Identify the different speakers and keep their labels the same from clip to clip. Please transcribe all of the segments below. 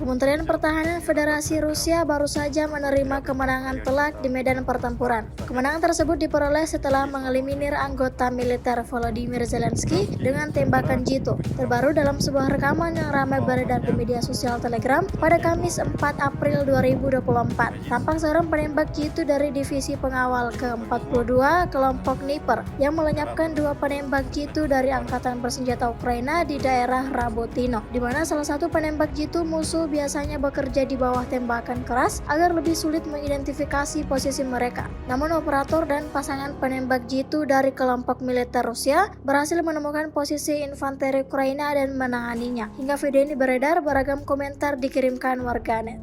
Speaker 1: Kementerian Pertahanan Federasi Rusia baru saja menerima kemenangan telak di medan pertempuran. Kemenangan tersebut diperoleh setelah mengeliminir anggota militer Volodymyr Zelensky dengan tembakan jitu. Terbaru dalam sebuah rekaman yang ramai beredar di media sosial Telegram pada Kamis 4 April 2024. Tampak seorang penembak jitu dari divisi pengawal ke-42 kelompok Dnipro yang melenyapkan dua penembak jitu dari angkatan bersenjata Ukraina di daerah Rabotino, di mana salah satu penembak jitu musuh biasanya bekerja di bawah tembakan keras agar lebih sulit mengidentifikasi posisi mereka. Namun operator dan pasangan penembak jitu dari kelompok militer Rusia berhasil menemukan posisi infanteri Ukraina dan menanganinya. Hingga video ini beredar, beragam komentar dikirimkan warganet.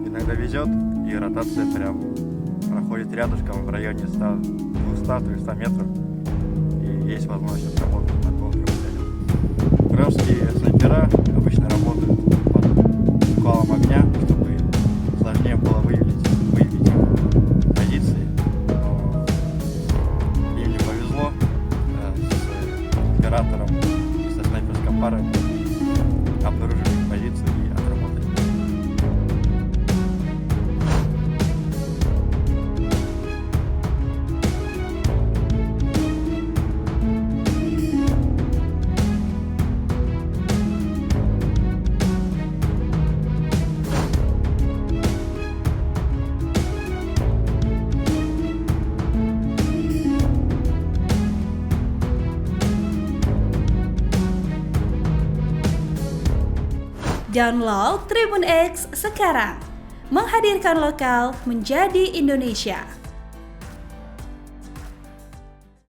Speaker 2: Иногда везет, и ротация прям проходит рядышком в районе 100-200-300 метров, и есть возможность отработать на контуре цели. Украинские снайпера обычно работают под валом огня, чтобы сложнее было выявить позиции. Но им не повезло с оператором и со снайперской парой обнаружили их позицию и отработали.
Speaker 3: Download Tribun X sekarang, menghadirkan lokal menjadi Indonesia.